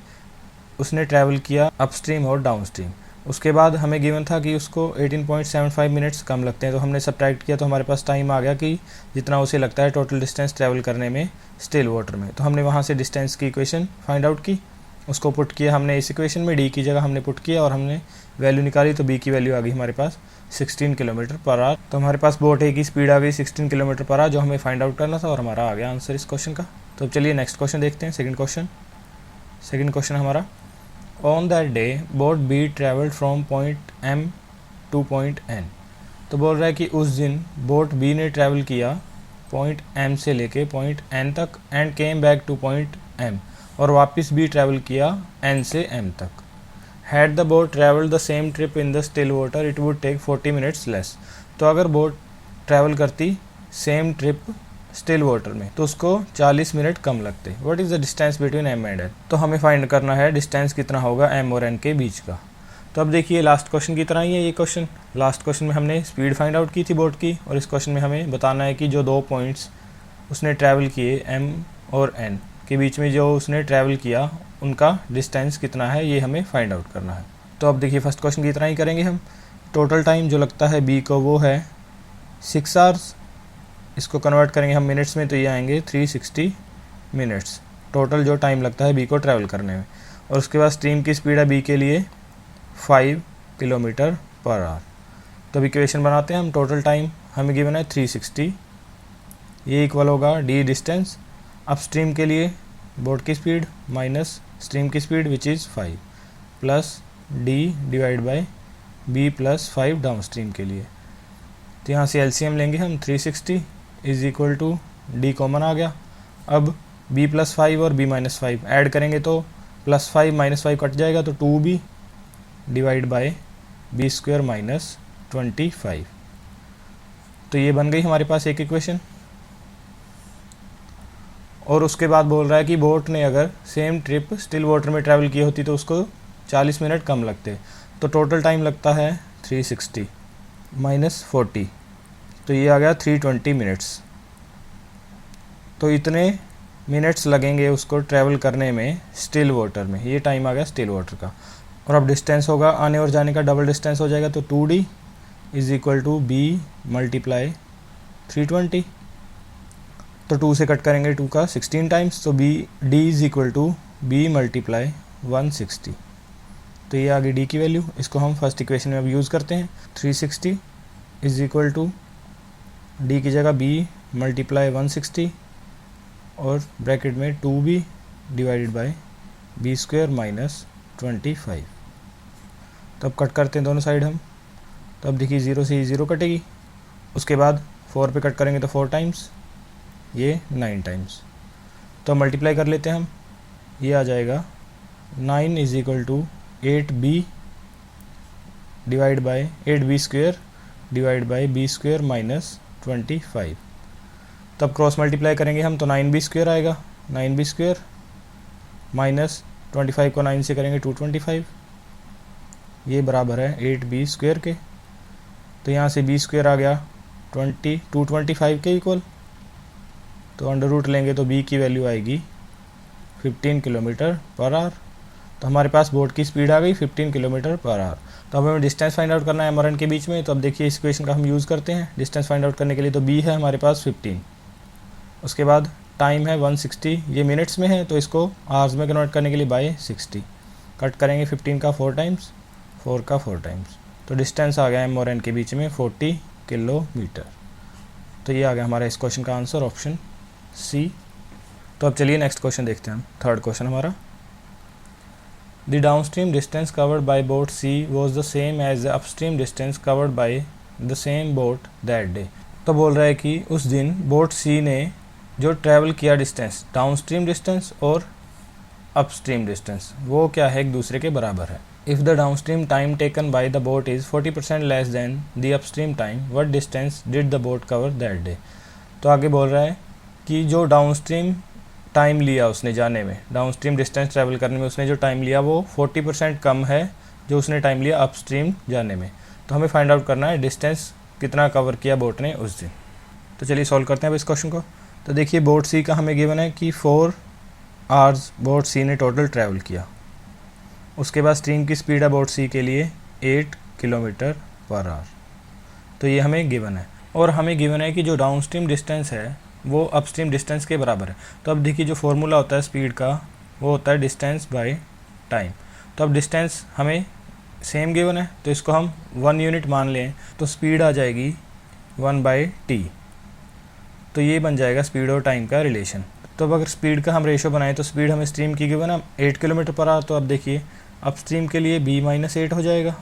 उसने ट्रैवल किया अपस्ट्रीम और डाउनस्ट्रीम। उसके बाद हमें गिवन था कि उसको 18.75 मिनट्स कम लगते हैं, तो हमने सब्ट्रैक्ट किया तो हमारे पास टाइम आ गया कि जितना उसे लगता है टोटल डिस्टेंस ट्रैवल करने में स्टिल वाटर में। तो हमने वहाँ से डिस्टेंस की इक्वेशन फाइंड आउट की, उसको पुट किया हमने इस इक्वेशन में, डी की जगह हमने पुट किया और हमने वैल्यू निकाली, तो बी की वैल्यू आ गई हमारे पास 16 किलोमीटर पर आवर। तो हमारे पास बोट ए की स्पीड आ गई 16 किलोमीटर पर आवर, जो हमें फाइंड आउट करना था, और हमारा आ गया आंसर इस क्वेश्चन का। तो चलिए नेक्स्ट क्वेश्चन देखते हैं, सेकंड क्वेश्चन हमारा, on that day boat B travelled from point M to point N. तो बोल रहा है कि उस दिन बोट बी ने ट्रैवल किया पॉइंट एम से लेके पॉइंट एन तक and came back to point M, और वापस भी ट्रैवल किया एन से एम तक। Had the boat travelled the same trip in the still water it would take 40 minutes less. तो अगर बोट ट्रैवल करती सेम ट्रिप स्टिल वाटर में तो उसको 40 मिनट कम लगते। What is the distance between M and N. तो हमें फाइंड करना है डिस्टेंस कितना होगा एम और एन के बीच का। तो अब देखिए लास्ट क्वेश्चन की तरह ही है ये क्वेश्चन। लास्ट क्वेश्चन में हमने स्पीड फाइंड आउट की थी बोट की, और इस क्वेश्चन में हमें बताना है कि जो दो पॉइंट्स उसने ट्रैवल किए एम और एन के बीच में जो उसने ट्रैवल किया उनका डिस्टेंस कितना है, ये हमें फाइंड आउट करना है। तो अब देखिए फर्स्ट क्वेश्चन की तरह ही करेंगे हम। टोटल टाइम जो लगता है बी को वो है 6 आवर्स। इसको कन्वर्ट करेंगे हम मिनट्स में तो ये आएंगे 360 मिनट्स टोटल जो टाइम लगता है बी को ट्रैवल करने में। और उसके बाद स्ट्रीम की स्पीड है बी के लिए 5 किलोमीटर पर आवर। तो अब इक्वेशन बनाते हैं हम। टोटल टाइम हमें गिवन है 360, ये इक्वल होगा डी डिस्टेंस अप स्ट्रीम के लिए बोट की स्पीड माइनस स्ट्रीम की speed which is 5 plus D divide by B plus 5 downstream के लिए। तो यहाँ से एलसीएम लेंगे हम 360 is equal to D common आ गया। अब b प्लस 5 और b माइनस 5 ऐड करेंगे तो प्लस 5 माइनस 5 कट जाएगा, तो 2b divide by b square minus 25। तो ये बन गई हमारे पास एक इक्वेशन। और उसके बाद बोल रहा है कि बोट ने अगर सेम ट्रिप स्टिल वाटर में ट्रैवल की होती तो उसको 40 मिनट कम लगते। तो टोटल टाइम लगता है 360 माइनस 40, तो ये आ गया 320 मिनट्स। तो इतने मिनट्स लगेंगे उसको ट्रैवल करने में स्टिल वाटर में, ये टाइम आ गया स्टिल वाटर का। और अब डिस्टेंस होगा आने और जाने का डबल डिस्टेंस हो जाएगा, तो 2d is equal to b multiply 320। तो 2 से कट करेंगे 2 का 16 टाइम्स, तो d is equal to b multiply 160। तो ये आ गई डी की वैल्यू। इसको हम फर्स्ट इक्वेशन में अब यूज़ करते हैं। 360 इज इक्वल टू डी की जगह बी मल्टीप्लाई 160 और ब्रैकेट में 2b divided by b square minus 25। तो अब कट करते हैं दोनों साइड हम। तो अब देखिए 0 से 0 कटेगी, उसके बाद 4 पे कट करेंगे तो 4 टाइम्स, ये 9 टाइम्स। तो मल्टीप्लाई कर लेते हैं हम, ये आ जाएगा 9 is equal to 8b divide by 8b square divide by b square minus 25। तब क्रॉस मल्टीप्लाई करेंगे हम तो 9b स्क्वायर आएगा, 9b स्क्वायर माइनस 25 को 9 से करेंगे 225, ये बराबर है 8b स्क्वायर के। तो यहाँ से b स्क्वायर आ गया 225 के इक्वल। तो अंडर रूट लेंगे तो b की वैल्यू आएगी 15 किलोमीटर पर आवर। तो हमारे पास बोट की स्पीड आ गई 15 किलोमीटर पर आवर। तो अब हमें डिस्टेंस फाइंड आउट करना है एम और एन के बीच में। तो अब देखिए इस इक्वेशन का हम यूज़ करते हैं डिस्टेंस फाइंड आउट करने के लिए। तो b है हमारे पास 15, उसके बाद टाइम है 160, ये मिनट्स में है तो इसको आवर्स में कन्वर्ट करने के लिए बाय 60 कट करेंगे 15 का 4 टाइम्स, 4 का 4 टाइम्स। तो डिस्टेंस आ गया एम और एन के बीच में 40 किलोमीटर। तो ये आ गया हमारा इस क्वेश्चन का आंसर ऑप्शन सी। तो अब चलिए नेक्स्ट क्वेश्चन देखते हैं हम। थर्ड क्वेश्चन हमारा, the downstream distance covered by boat C was the same as the upstream distance covered by the same boat that day. तो बोल रहा है कि उस दिन बोट सी ने जो ट्रैवल किया डिस्टेंस, डाउनस्ट्रीम डिस्टेंस और अपस्ट्रीम डिस्टेंस, वो क्या है, एक दूसरे के बराबर है। If the downstream time taken by the boat is 40% less than the upstream time, what distance did the boat cover that day. तो आगे बोल रहा है कि जो डाउनस्ट्रीम टाइम लिया उसने जाने में, डाउनस्ट्रीम डिस्टेंस ट्रैवल करने में उसने जो टाइम लिया वो 40% कम है जो उसने टाइम लिया अपस्ट्रीम जाने में। तो हमें फाइंड आउट करना है डिस्टेंस कितना कवर किया बोट ने उस दिन। तो चलिए सॉल्व करते हैं अब इस क्वेश्चन को। तो देखिए बोट सी का हमें गिवन है कि 4 आवर्स बोट सी ने टोटल ट्रैवल किया। उसके बाद स्ट्रीम की स्पीड है बोट सी के लिए 8 किलोमीटर पर आवर। तो ये हमें गिवन है, और हमें गिवन है कि जो डाउनस्ट्रीम डिस्टेंस है वो अपस्ट्रीम डिस्टेंस के बराबर है। तो अब देखिए जो फॉर्मूला होता है स्पीड का वो होता है डिस्टेंस बाय टाइम। तो अब डिस्टेंस हमें सेम गिवन है तो इसको हम 1 यूनिट मान लें, तो स्पीड आ जाएगी 1/t। तो ये बन जाएगा स्पीड और टाइम का रिलेशन। तो अब अगर स्पीड का हम रेशो बनाएं तो स्पीड हमें स्ट्रीम की गिवन है 8 किलोमीटर पर आवर। तो अब देखिए अपस्ट्रीम के लिए b-8 हो जाएगा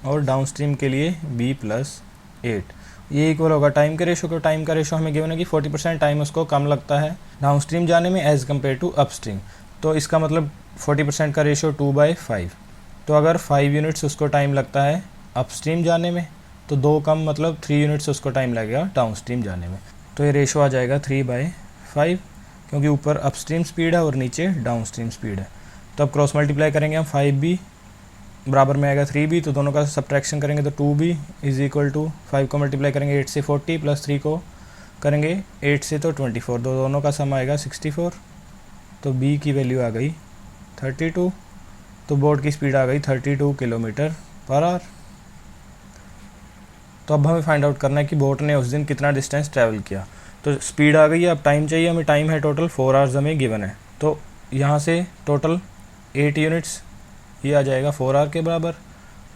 और डाउन स्ट्रीम के लिए b+8। ये इक्वल होगा टाइम के रेशो को। टाइम का रेशो हमें गिवन है कि 40% टाइम उसको कम लगता है डाउन स्ट्रीम जाने में एज़ कम्पेयर टू अपस्ट्रीम। तो इसका मतलब 40% का रेशो 2/5। तो अगर 5 यूनिट्स उसको टाइम लगता है अपस्ट्रीम जाने में तो 2 कम मतलब 3 यूनिट्स उसको टाइम लगेगा डाउन स्ट्रीम जाने में। तो ये रेशो आ जाएगा 3/5, क्योंकि ऊपर अपस्ट्रीम स्पीड है और नीचे डाउन स्ट्रीम स्पीड है। तो अब क्रॉस मल्टीप्लाई करेंगे हम, 5b बराबर में आएगा 3b, तो दोनों का सब्ट्रैक्शन करेंगे तो 2b इज़ इक्वल टू 5 को मल्टीप्लाई करेंगे 8 से 40 प्लस 3 को करेंगे 8 से तो 24, दोनों का सम आएगा 64। तो b की वैल्यू आ गई 32। तो बोट की स्पीड आ गई 32 किलोमीटर पर आवर। तो अब हमें फाइंड आउट करना है कि बोट ने उस दिन कितना डिस्टेंस ट्रैवल किया। तो स्पीड आ गई है, अब टाइम चाहिए हमें। टाइम है टोटल 4 आवर्स हमें गिवन है। तो यहाँ से टोटल 8 यूनिट्स ये आ जाएगा 4 आवर के बराबर।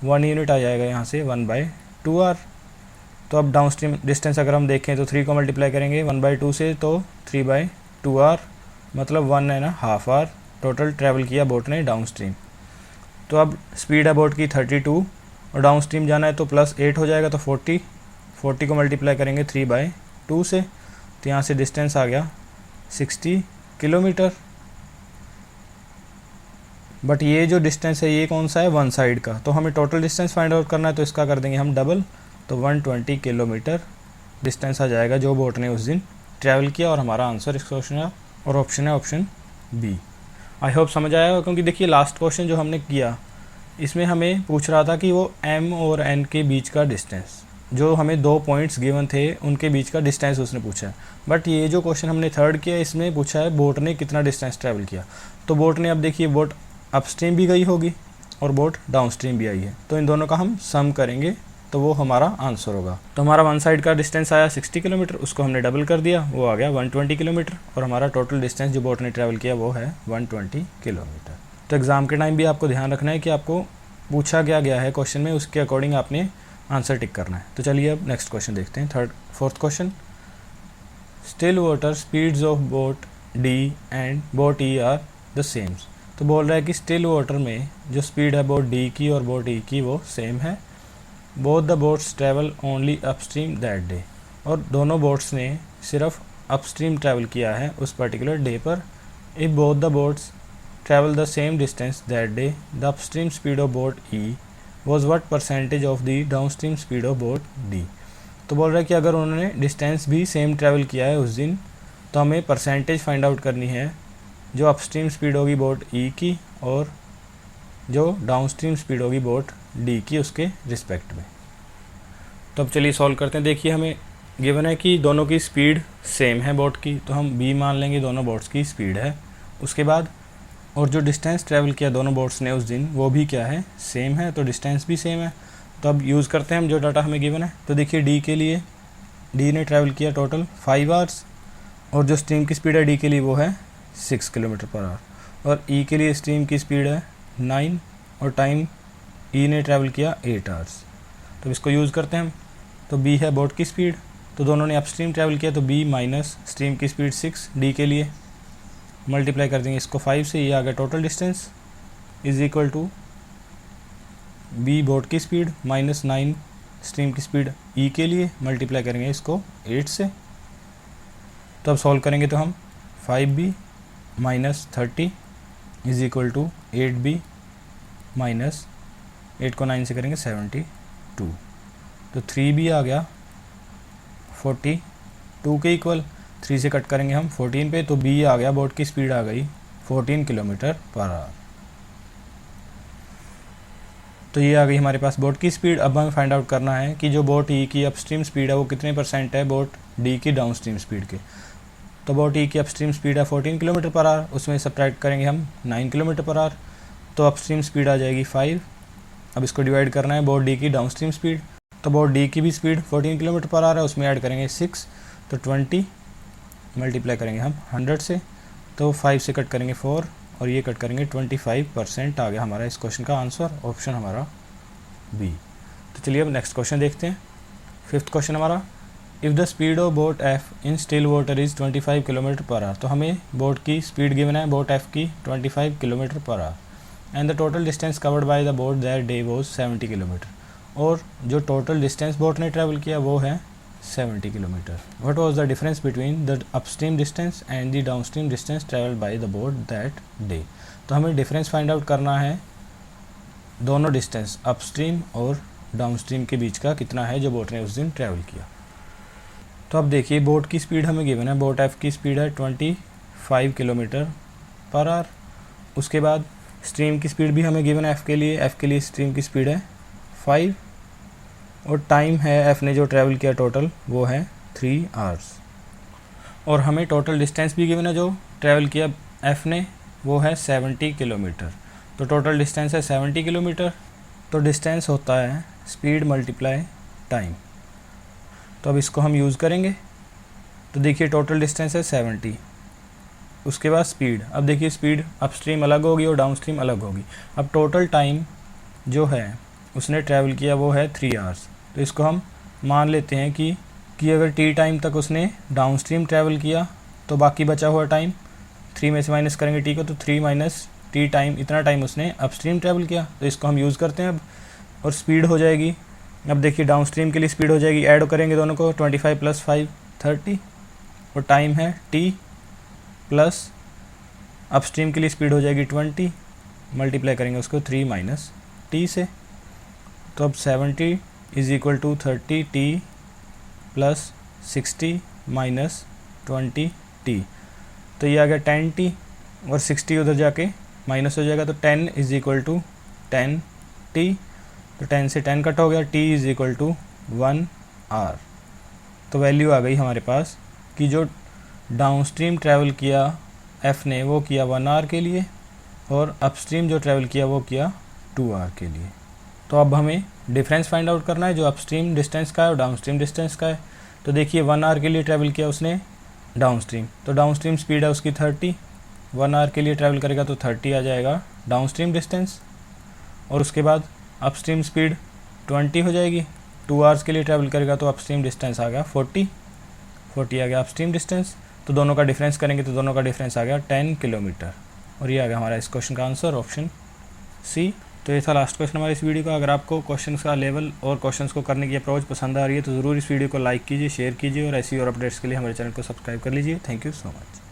1 यूनिट आ जाएगा यहाँ से 1/2 आवर। तो अब डाउन स्ट्रीम डिस्टेंस अगर हम देखें तो 3 को मल्टीप्लाई करेंगे 1/2 से तो 3/2 आवर, मतलब 1.5 आवर टोटल ट्रैवल किया बोट ने डाउन स्ट्रीम। तो अब स्पीड है बोट की 32 और डाउन स्ट्रीम जाना है तो +8 हो जाएगा, तो 40 को मल्टीप्लाई करेंगे 3/2 से, तो यहाँ से डिस्टेंस आ गया 60 किलोमीटर। बट ये जो डिस्टेंस है ये कौन सा है, वन साइड का। तो हमें टोटल डिस्टेंस फाइंड आउट करना है, तो इसका कर देंगे हम डबल, तो 120 किलोमीटर डिस्टेंस आ जाएगा जो बोट ने उस दिन ट्रैवल किया। और हमारा आंसर इस क्वेश्चन का और ऑप्शन है ऑप्शन बी। आई होप समझ आया होगा, क्योंकि देखिए लास्ट क्वेश्चन जो हमने किया इसमें हमें पूछ रहा था कि वो m और n के बीच का डिस्टेंस, जो हमें 2 पॉइंट्स गिवन थे उनके बीच का डिस्टेंस उसने पूछा है। बट ये जो क्वेश्चन हमने थर्ड किया इसमें पूछा है बोट ने कितना डिस्टेंस ट्रैवल किया। तो बोट ने, अब देखिए बोट अपस्ट्रीम भी गई होगी और बोट डाउनस्ट्रीम भी आई है, तो इन दोनों का हम सम करेंगे तो वो हमारा आंसर होगा। तो हमारा वन साइड का डिस्टेंस आया 60 किलोमीटर, उसको हमने डबल कर दिया, वो आ गया 120 किलोमीटर। और हमारा टोटल डिस्टेंस जो बोट ने ट्रैवल किया वो है 120 किलोमीटर। तो एग्ज़ाम के टाइम भी आपको ध्यान रखना है कि आपको पूछा क्या गया है क्वेश्चन में, उसके अकॉर्डिंग आपने आंसर टिक करना है। तो चलिए अब नेक्स्ट क्वेश्चन देखते हैं, fourth question. Still water speeds of boat D and boat E R the same. तो बोल रहा है कि स्टिल वाटर में जो स्पीड है बोट डी की और बोट ई की वो सेम है। Both the boats travel only upstream that day. और दोनों बोट्स ने सिर्फ अपस्ट्रीम ट्रैवल किया है उस पर्टिकुलर डे पर। If both the boats travel the same distance that day, the upstream speed of boat E was what percentage of the downstream speed of boat D। तो बोल रहा है कि अगर उन्होंने डिस्टेंस भी सेम ट्रैवल किया है उस दिन तो हमें परसेंटेज फाइंड आउट करनी है जो अपस्ट्रीम स्पीड होगी बोट E की और जो डाउनस्ट्रीम स्पीड होगी बोट D की उसके रिस्पेक्ट में। तो अब चलिए सॉल्व करते हैं। देखिए हमें गिवन है कि दोनों की स्पीड सेम है बोट की, तो हम B मान लेंगे दोनों बोट्स की स्पीड है। उसके बाद और जो डिस्टेंस ट्रैवल किया दोनों बोट्स ने उस दिन वो भी क्या है, सेम है, तो डिस्टेंस भी सेम है। तो अब यूज़ करते हैं हम जो डाटा हमें गिवन है। तो देखिए डी के लिए, डी ने ट्रैवल किया टोटल 5 आवर्स और जो स्ट्रीम की स्पीड है डी के लिए वो है 6 किलोमीटर पर आवर। और ई के लिए स्ट्रीम की स्पीड है 9 और टाइम ई ने ट्रैवल किया 8 आवर्स। तो इसको यूज़ करते हैं हम। तो बी है बोट की स्पीड, तो दोनों ने अपस्ट्रीम ट्रैवल किया, तो b माइनस स्ट्रीम की स्पीड 6 d के लिए मल्टीप्लाई कर देंगे इसको 5 से, ये आ गया total distance is equal to b boat की स्पीड माइनस 9 स्ट्रीम की स्पीड e के लिए मल्टीप्लाई करेंगे इसको 8 से। तो अब सॉल्व करेंगे तो हम 5b minus 30 is equal to 8b minus 8 को 9 से करेंगे 72, तो 3b आ गया 42 के इक्वल, 3 से कट करेंगे हम 14 पे, तो b आ गया, बोट की स्पीड आ गई 14 किलोमीटर पर आवर। तो ये आ गई हमारे पास बोट की स्पीड। अब हमें फाइंड आउट करना है कि जो बोट ई की अपस्ट्रीम स्पीड है वो कितने % है बोट डी की डाउनस्ट्रीम स्पीड के। तो बोट ई की अपस्ट्रीम स्पीड है 14 किलोमीटर पर आवर, उसमें सब्ट्रैक्ट करेंगे हम 9 किलोमीटर पर आवर, तो अपस्ट्रीम स्पीड आ जाएगी 5। अब इसको डिवाइड करना है बोट डी की डाउनस्ट्रीम स्पीड, तो बोट डी की भी स्पीड 14 किलोमीटर पर आवर है, उसमें ऐड करेंगे 6, तो 20 मल्टीप्लाई करेंगे हम 100 से, तो 5 से कट करेंगे 4 और ये कट करेंगे 25% आ गया हमारा इस क्वेश्चन का आंसर, ऑप्शन हमारा बी। तो चलिए अब नेक्स्ट क्वेश्चन देखते हैं। 5th क्वेश्चन हमारा, if the speed of boat F in still water is 25 kilometre per hour. तो हमें बोट की स्पीड गिवन है बोट एफ की 25 kilometre per hour and the total distance covered by the boat that day was 70 kilometre, और जो total distance boat ने travel किया वो है 70 kilometre. What was the difference between the upstream distance and the downstream distance travelled by the boat that day. तो हमें difference find out करना है दोनों डिस्टेंस अपस्ट्रीम और डाउनस्ट्रीम के बीच का कितना है जो बोट ने उस दिन ट्रैवल किया। तो अब देखिए बोट की स्पीड हमें गिवन है, बोट एफ की स्पीड है 25 किलोमीटर पर आवर। उसके बाद स्ट्रीम की स्पीड भी हमें गिवन है एफ़ के लिए स्ट्रीम की स्पीड है 5 और टाइम है एफ़ ने जो ट्रैवल किया टोटल वो है 3 आवर्स। और हमें टोटल डिस्टेंस भी गिवन है जो ट्रैवल किया एफ़ ने वो है 70 किलोमीटर। तो टोटल डिस्टेंस है 70 किलोमीटर, तो डिस्टेंस होता है स्पीड मल्टीप्लाई टाइम। तो अब इसको हम यूज़ करेंगे, तो देखिए टोटल डिस्टेंस है 70, उसके बाद स्पीड। अब देखिए स्पीड अपस्ट्रीम अलग होगी और डाउनस्ट्रीम अलग होगी। अब टोटल टाइम जो है उसने ट्रैवल किया वो है 3 आवर्स, तो इसको हम मान लेते हैं कि अगर टी टाइम तक उसने डाउनस्ट्रीम ट्रैवल किया तो बाकी बचा हुआ टाइम 3 में से माइनस करेंगे टी को, तो 3 माइनस टी टाइम, इतना टाइम उसने अपस्ट्रीम ट्रैवल किया, तो इसको हम यूज़ करते हैं अब। और स्पीड हो जाएगी, अब देखिए डाउनस्ट्रीम के लिए स्पीड हो जाएगी, ऐड करेंगे दोनों को 25 + 5 30, और टाइम है टी प्लस अपस्ट्रीम के लिए स्पीड हो जाएगी 20, मल्टीप्लाई करेंगे उसको 3 माइनस टी से। तो अब 70 is equal to 30 t plus 60 minus 20 t, तो ये आ गया 10 टी और 60 उधर जाके माइनस हो जाएगा, तो 10 इज इक्वल टू 10 टी, तो 10 से 10 कट हो गया, t is equal to 1 hour. तो वैल्यू आ गई हमारे पास कि जो डाउनस्ट्रीम ट्रैवल किया एफ़ ने वो किया 1 आवर के लिए और अपस्ट्रीम जो ट्रैवल किया वो किया 2 आवर के लिए। तो अब हमें डिफरेंस फाइंड आउट करना है जो अपस्ट्रीम डिस्टेंस का है और डाउनस्ट्रीम डिस्टेंस का है। तो देखिए 1 आवर के लिए ट्रैवल किया उसने डाउनस्ट्रीम, तो डाउनस्ट्रीम स्पीड है उसकी 30, 1 आवर के लिए ट्रैवल करेगा तो 30 आ जाएगा डाउनस्ट्रीम डिस्टेंस, और उसके बाद अपस्ट्रीम स्पीड 20 हो जाएगी, 2 आवर्स के लिए ट्रैवल करेगा तो अपस्ट्रीम डिस्टेंस आ गया 40 आ गया अपस्ट्रीम डिस्टेंस। तो दोनों का डिफरेंस करेंगे तो दोनों का डिफरेंस आ गया 10 किलोमीटर, और ये आ गया हमारा इस क्वेश्चन का आंसर, ऑप्शन सी। तो ये था लास्ट क्वेश्चन हमारे इस वीडियो का। अगर आपको क्वेश्चन का लेवल और क्वेश्चंस को करने की अप्रोच पसंद आ रही है तो ज़रूर इस वीडियो को लाइक कीजिए, शेयर कीजिए, और ऐसी और अपडेट्स के लिए हमारे चैनल को सब्सक्राइब कर लीजिए। Thank you so much.